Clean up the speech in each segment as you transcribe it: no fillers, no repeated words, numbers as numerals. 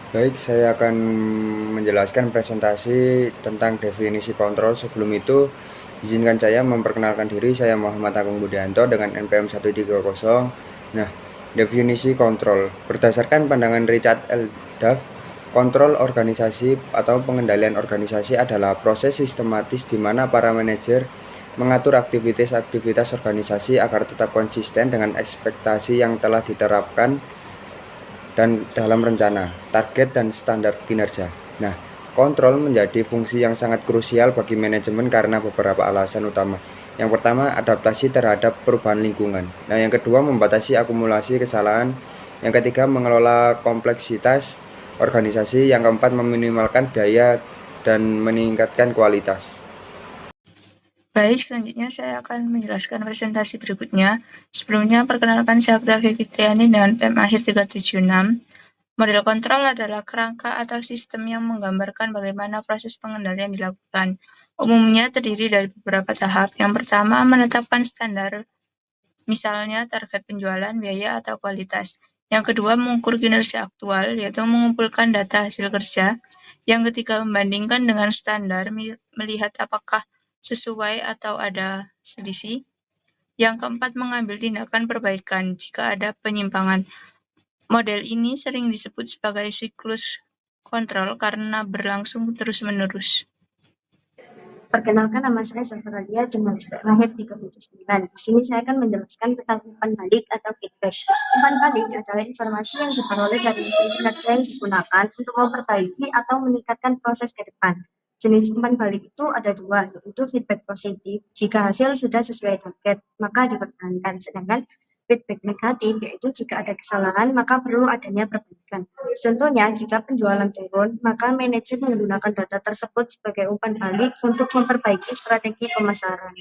Baik, saya akan menjelaskan presentasi tentang definisi kontrol. Sebelum itu, izinkan saya memperkenalkan diri. Saya Muhammad Agung Budianto dengan NPM 130. Nah, definisi kontrol. Berdasarkan pandangan Richard L. Duff, kontrol organisasi atau pengendalian organisasi adalah proses sistematis di mana para manajer mengatur aktivitas organisasi agar tetap konsisten dengan ekspektasi yang telah diterapkan dan dalam rencana, target, dan standar kinerja. Nah, kontrol menjadi fungsi yang sangat krusial bagi manajemen karena beberapa alasan utama. Yang pertama, adaptasi terhadap perubahan lingkungan. Nah, yang kedua, membatasi akumulasi kesalahan. Yang ketiga, mengelola kompleksitas organisasi. Yang keempat, meminimalkan biaya dan meningkatkan kualitas. Baik, selanjutnya saya akan menjelaskan presentasi berikutnya. Sebelumnya, perkenalkan saya Octavia Fitriani dengan PM akhir 376. Model kontrol adalah kerangka atau sistem yang menggambarkan bagaimana proses pengendalian dilakukan. Umumnya terdiri dari beberapa tahap. Yang pertama, menetapkan standar, misalnya target penjualan, biaya, atau kualitas. Yang kedua, mengukur kinerja aktual, yaitu mengumpulkan data hasil kerja. Yang ketiga, membandingkan dengan standar, melihat apakah sesuai atau ada selisih. Yang keempat, mengambil tindakan perbaikan jika ada penyimpangan. Model ini sering disebut sebagai siklus kontrol karena berlangsung terus-menerus. Perkenalkan, nama saya Zafralia dengan lahir 379. Di sini saya akan menjelaskan tentang umpan balik atau feedback. Umpan balik adalah informasi yang diperoleh dari hasil kinerja yang digunakan untuk memperbaiki atau meningkatkan proses ke depan. Jenis umpan balik itu ada dua, yaitu feedback positif. Jika hasil sudah sesuai target, maka dipertahankan. Sedangkan feedback negatif, yaitu jika ada kesalahan, maka perlu adanya perbaikan. Contohnya, jika penjualan turun, maka manajer menggunakan data tersebut sebagai umpan balik untuk memperbaiki strategi pemasaran.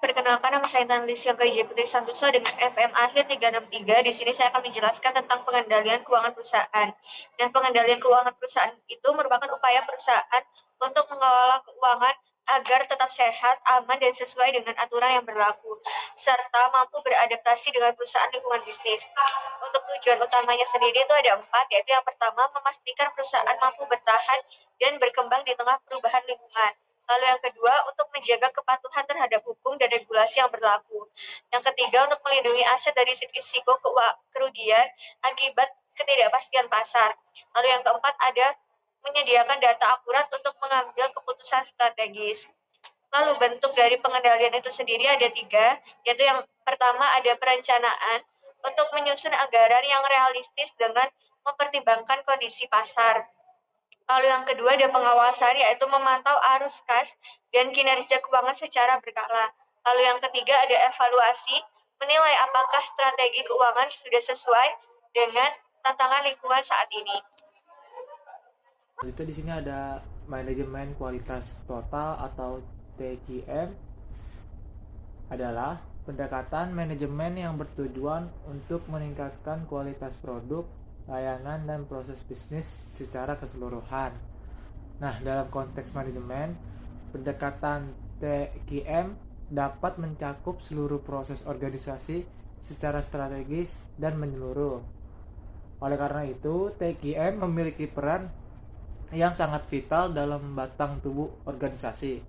Perkenalkan, nama saya Tanlis Yoga Putri Santoso dengan FM akhir 363. Di sini saya akan menjelaskan tentang pengendalian keuangan perusahaan. Nah, pengendalian keuangan perusahaan itu merupakan upaya perusahaan untuk mengelola keuangan agar tetap sehat, aman, dan sesuai dengan aturan yang berlaku, serta mampu beradaptasi dengan perusahaan lingkungan bisnis. Untuk tujuan utamanya sendiri itu ada 4, yaitu yang pertama, memastikan perusahaan mampu bertahan dan berkembang di tengah perubahan lingkungan. Lalu yang kedua, untuk menjaga kepatuhan terhadap hukum dan regulasi yang berlaku. Yang ketiga, untuk melindungi aset dari risiko kerugian akibat ketidakpastian pasar. Lalu yang keempat, ada menyediakan data akurat untuk mengambil keputusan strategis. Lalu bentuk dari pengendalian itu sendiri ada 3, yaitu yang pertama ada perencanaan untuk menyusun anggaran yang realistis dengan mempertimbangkan kondisi pasar. Lalu yang kedua ada pengawasan, yaitu memantau arus kas dan kinerja keuangan secara berkala. Lalu yang ketiga ada evaluasi, menilai apakah strategi keuangan sudah sesuai dengan tantangan lingkungan saat ini. Itu di sini ada manajemen kualitas total atau TQM adalah pendekatan manajemen yang bertujuan untuk meningkatkan kualitas produk, layanan, dan proses bisnis secara keseluruhan. Nah, dalam konteks manajemen, pendekatan TQM dapat mencakup seluruh proses organisasi secara strategis dan menyeluruh. Oleh karena itu, TQM memiliki peran yang sangat vital dalam batang tubuh organisasi,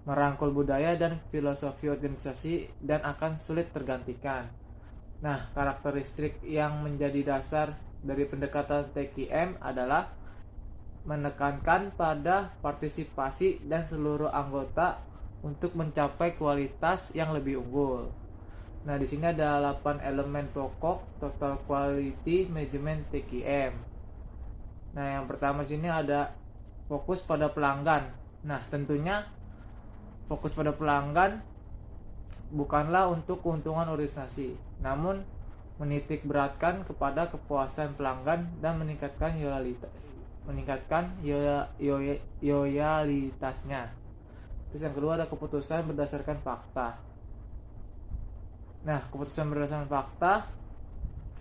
merangkul budaya dan filosofi organisasi, dan akan sulit tergantikan. Nah, karakteristik yang menjadi dasar dari pendekatan TQM adalah menekankan pada partisipasi dan seluruh anggota untuk mencapai kualitas yang lebih unggul. Nah, di sini ada 8 elemen pokok Total Quality Management TQM. Nah, yang pertama sini ada fokus pada pelanggan. Nah, tentunya fokus pada pelanggan bukanlah untuk keuntungan organisasi, namun menitik beratkan kepada kepuasan pelanggan dan meningkatkan loyalitasnya. Terus yang kedua ada keputusan berdasarkan fakta. Nah, keputusan berdasarkan fakta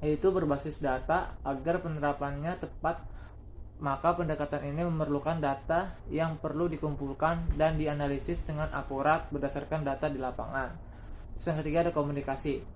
yaitu berbasis data agar penerapannya tepat, maka pendekatan ini memerlukan data yang perlu dikumpulkan dan dianalisis dengan akurat berdasarkan data di lapangan. Terus yang ketiga ada komunikasi.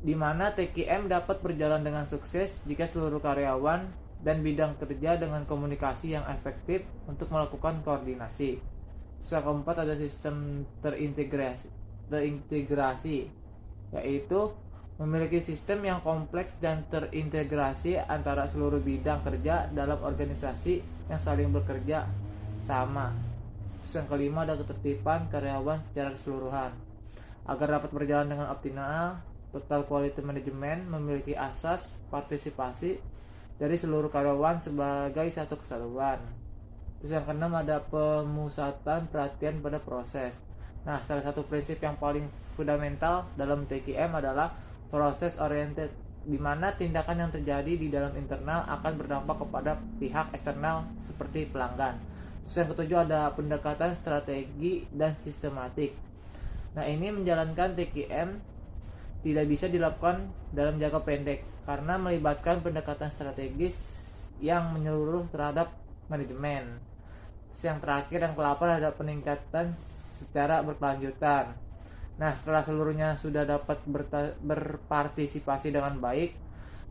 di mana TKM dapat berjalan dengan sukses jika seluruh karyawan dan bidang kerja dengan komunikasi yang efektif untuk melakukan koordinasi. Terus yang keempat ada sistem terintegrasi, yaitu memiliki sistem yang kompleks dan terintegrasi antara seluruh bidang kerja dalam organisasi yang saling bekerja sama. Terus yang kelima ada ketertiban karyawan secara keseluruhan. Agar dapat berjalan dengan optimal, Total Quality Management memiliki asas partisipasi dari seluruh karyawan sebagai satu kesatuan. Terus yang keenam ada pemusatan perhatian pada proses. Nah, salah satu prinsip yang paling fundamental dalam TQM adalah proses oriented, di mana tindakan yang terjadi di dalam internal akan berdampak kepada pihak eksternal seperti pelanggan. Terus yang ketujuh ada pendekatan strategi dan sistematik. Nah, ini menjalankan TQM tidak bisa dilakukan dalam jangka pendek karena melibatkan pendekatan strategis yang menyeluruh terhadap manajemen. Yang terakhir dan ke-8 ada peningkatan secara berkelanjutan. Nah, setelah seluruhnya sudah dapat berpartisipasi dengan baik,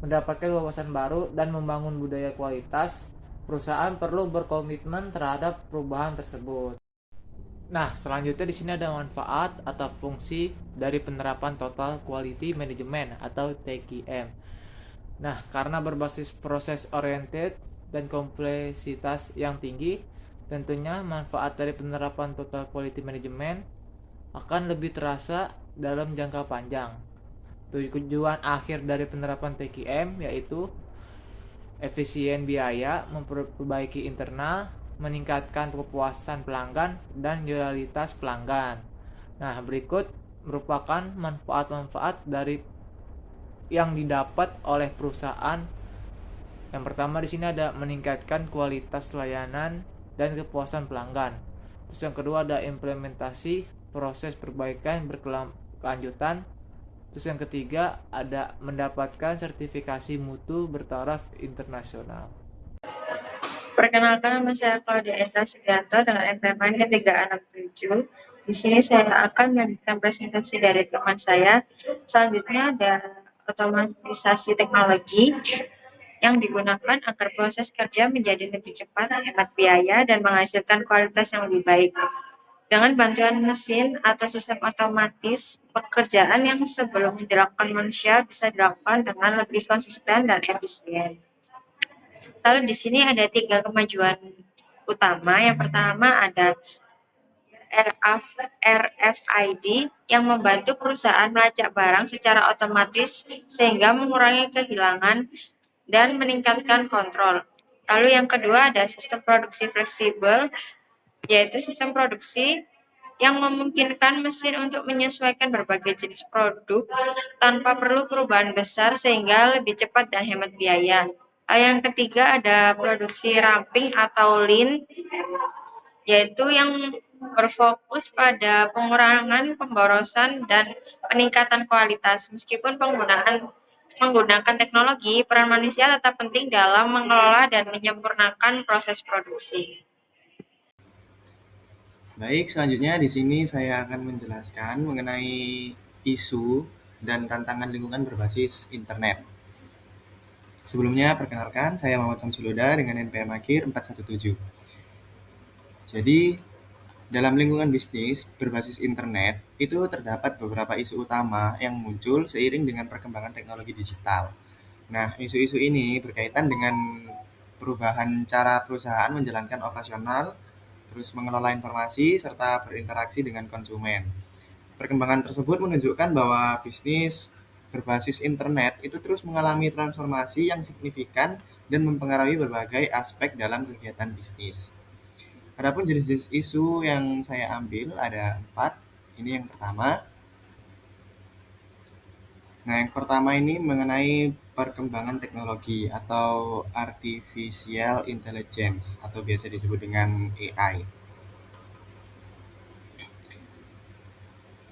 mendapatkan wawasan baru dan membangun budaya kualitas, perusahaan perlu berkomitmen terhadap perubahan tersebut. Nah, selanjutnya di sini ada manfaat atau fungsi dari penerapan Total Quality Management atau TQM. Nah, karena berbasis proses oriented dan kompleksitas yang tinggi, tentunya manfaat dari penerapan Total Quality Management akan lebih terasa dalam jangka panjang. Tujuan akhir dari penerapan TQM yaitu efisien biaya, memperbaiki internal, meningkatkan kepuasan pelanggan dan loyalitas pelanggan. Nah, berikut merupakan manfaat-manfaat dari yang didapat oleh perusahaan. Yang pertama di sini ada meningkatkan kualitas layanan dan kepuasan pelanggan. Terus yang kedua ada implementasi proses perbaikan berkelanjutan. Terus yang ketiga ada mendapatkan sertifikasi mutu bertaraf internasional. Perkenalkan, nama saya Claudia Enda Sugianto dengan NPM 367. Di sini saya akan melanjutkan presentasi dari teman saya. Selanjutnya ada otomatisasi teknologi yang digunakan agar proses kerja menjadi lebih cepat, hemat biaya, dan menghasilkan kualitas yang lebih baik. Dengan bantuan mesin atau sistem otomatis, pekerjaan yang sebelumnya dilakukan manusia bisa dilakukan dengan lebih konsisten dan efisien. Lalu di sini ada 3 kemajuan utama. Yang pertama ada RFID yang membantu perusahaan melacak barang secara otomatis sehingga mengurangi kehilangan dan meningkatkan kontrol. Lalu yang kedua ada sistem produksi fleksibel, yaitu sistem produksi yang memungkinkan mesin untuk menyesuaikan berbagai jenis produk tanpa perlu perubahan besar sehingga lebih cepat dan hemat biaya. Yang ketiga ada produksi ramping atau lean, yaitu yang berfokus pada pengurangan pemborosan dan peningkatan kualitas. Meskipun menggunakan teknologi, peran manusia tetap penting dalam mengelola dan menyempurnakan proses produksi. Baik, selanjutnya di sini saya akan menjelaskan mengenai isu dan tantangan lingkungan berbasis internet. Sebelumnya, perkenalkan, saya Muhammad Samsuluda dengan NPM akhir 417. Jadi, dalam lingkungan bisnis berbasis internet, itu terdapat beberapa isu utama yang muncul seiring dengan perkembangan teknologi digital. Nah, isu-isu ini berkaitan dengan perubahan cara perusahaan menjalankan operasional, terus mengelola informasi, serta berinteraksi dengan konsumen. Perkembangan tersebut menunjukkan bahwa bisnis berbasis internet itu terus mengalami transformasi yang signifikan dan mempengaruhi berbagai aspek dalam kegiatan bisnis. Adapun jenis-jenis isu yang saya ambil ada 4. Ini yang pertama. Nah, yang pertama ini mengenai perkembangan teknologi atau artificial intelligence atau biasa disebut dengan AI.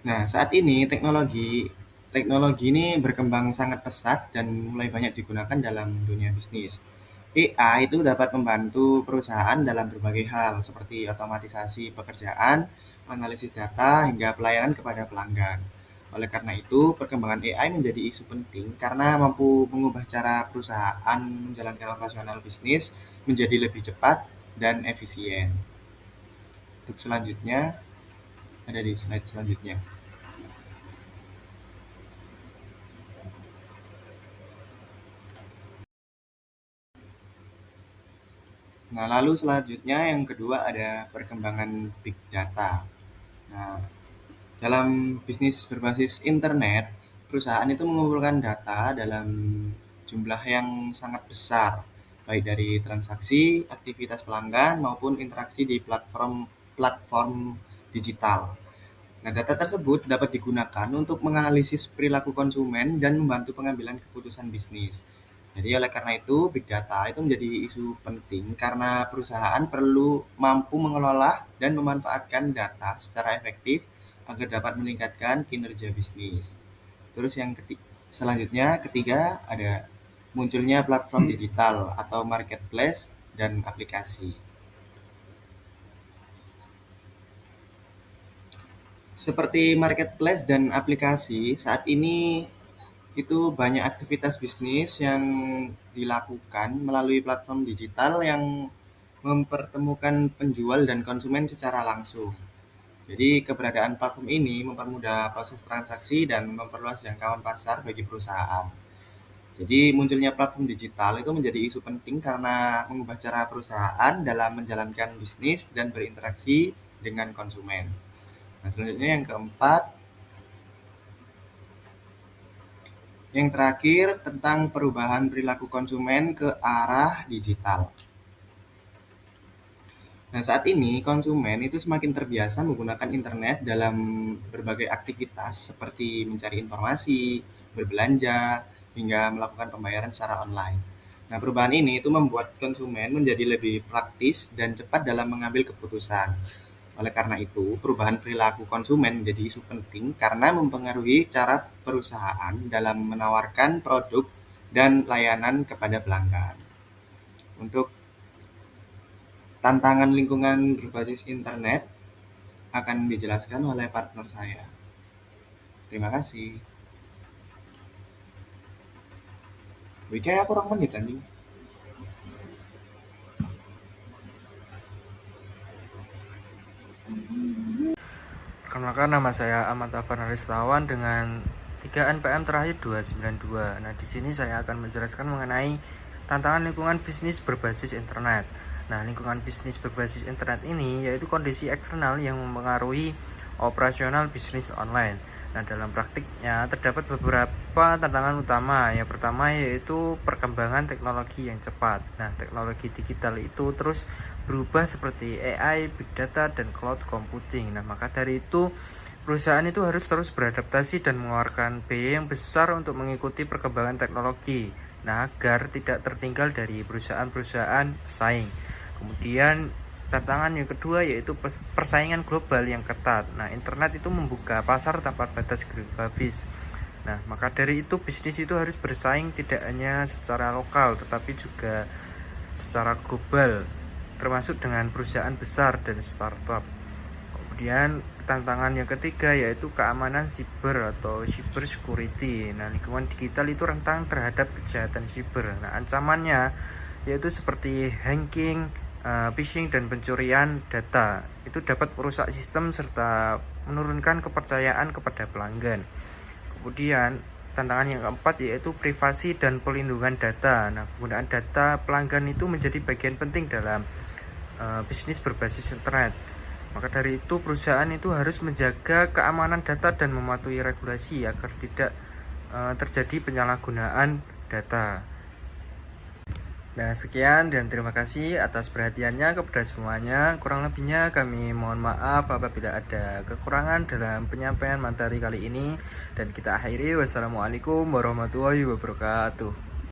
Nah, saat ini teknologi ini berkembang sangat pesat dan mulai banyak digunakan dalam dunia bisnis. AI itu dapat membantu perusahaan dalam berbagai hal seperti otomatisasi pekerjaan, analisis data, hingga pelayanan kepada pelanggan. Oleh karena itu, perkembangan AI menjadi isu penting karena mampu mengubah cara perusahaan menjalankan operasional bisnis menjadi lebih cepat dan efisien. Untuk selanjutnya, ada di slide selanjutnya. Nah, lalu selanjutnya yang kedua ada perkembangan big data. Nah, dalam bisnis berbasis internet, perusahaan itu mengumpulkan data dalam jumlah yang sangat besar, baik dari transaksi, aktivitas pelanggan, maupun interaksi di platform digital. Nah, data tersebut dapat digunakan untuk menganalisis perilaku konsumen dan membantu pengambilan keputusan bisnis. Jadi oleh karena itu, big data itu menjadi isu penting karena perusahaan perlu mampu mengelola dan memanfaatkan data secara efektif agar dapat meningkatkan kinerja bisnis. Terus yang selanjutnya ketiga ada munculnya platform digital atau marketplace dan aplikasi. Seperti marketplace dan aplikasi, saat ini itu banyak aktivitas bisnis yang dilakukan melalui platform digital yang mempertemukan penjual dan konsumen secara langsung. Jadi keberadaan platform ini mempermudah proses transaksi dan memperluas jangkauan pasar bagi perusahaan. Jadi munculnya platform digital itu menjadi isu penting karena mengubah cara perusahaan dalam menjalankan bisnis dan berinteraksi dengan konsumen. Nah, selanjutnya yang keempat, yang terakhir tentang perubahan perilaku konsumen ke arah digital. Nah, saat ini konsumen itu semakin terbiasa menggunakan internet dalam berbagai aktivitas seperti mencari informasi, berbelanja, hingga melakukan pembayaran secara online. Nah, perubahan ini itu membuat konsumen menjadi lebih praktis dan cepat dalam mengambil keputusan. Oleh karena itu, perubahan perilaku konsumen menjadi isu penting karena mempengaruhi cara perusahaan dalam menawarkan produk dan layanan kepada pelanggan. Untuk tantangan lingkungan berbasis internet akan dijelaskan oleh partner saya. Terima kasih. Kayak kurang menit anjing. Perkenalkan, nama saya Ahmad Afan Aristawan dengan 3 NPM terakhir 292. Nah, di sini saya akan menjelaskan mengenai tantangan lingkungan bisnis berbasis internet. Nah, lingkungan bisnis berbasis internet ini yaitu kondisi eksternal yang mempengaruhi operasional bisnis online. Nah, dalam praktiknya terdapat beberapa tantangan utama. Yang pertama yaitu perkembangan teknologi yang cepat. Nah, teknologi digital itu terus berubah seperti AI, big data, dan cloud computing. Nah, maka dari itu perusahaan itu harus terus beradaptasi dan mengeluarkan biaya yang besar untuk mengikuti perkembangan teknologi. Nah, agar tidak tertinggal dari perusahaan-perusahaan pesaing. Kemudian tantangan yang kedua yaitu persaingan global yang ketat. Nah, internet itu membuka pasar tanpa batas geografis. Nah, maka dari itu bisnis itu harus bersaing tidak hanya secara lokal tetapi juga secara global, termasuk dengan perusahaan besar dan startup. Kemudian tantangan yang ketiga yaitu keamanan siber atau cyber security. Nah, lingkungan digital itu rentan terhadap kejahatan siber. Nah, ancamannya yaitu seperti hacking, phishing, dan pencurian data. Itu dapat merusak sistem serta menurunkan kepercayaan kepada pelanggan. Kemudian tantangan yang keempat yaitu privasi dan pelindungan data. Nah, penggunaan data pelanggan itu menjadi bagian penting dalam bisnis berbasis internet. Maka dari itu perusahaan itu harus menjaga keamanan data dan mematuhi regulasi agar tidak terjadi penyalahgunaan data. Nah, sekian dan terima kasih atas perhatiannya kepada semuanya. Kurang lebihnya kami mohon maaf apabila ada kekurangan dalam penyampaian materi kali ini. Dan kita akhiri, wassalamualaikum warahmatullahi wabarakatuh.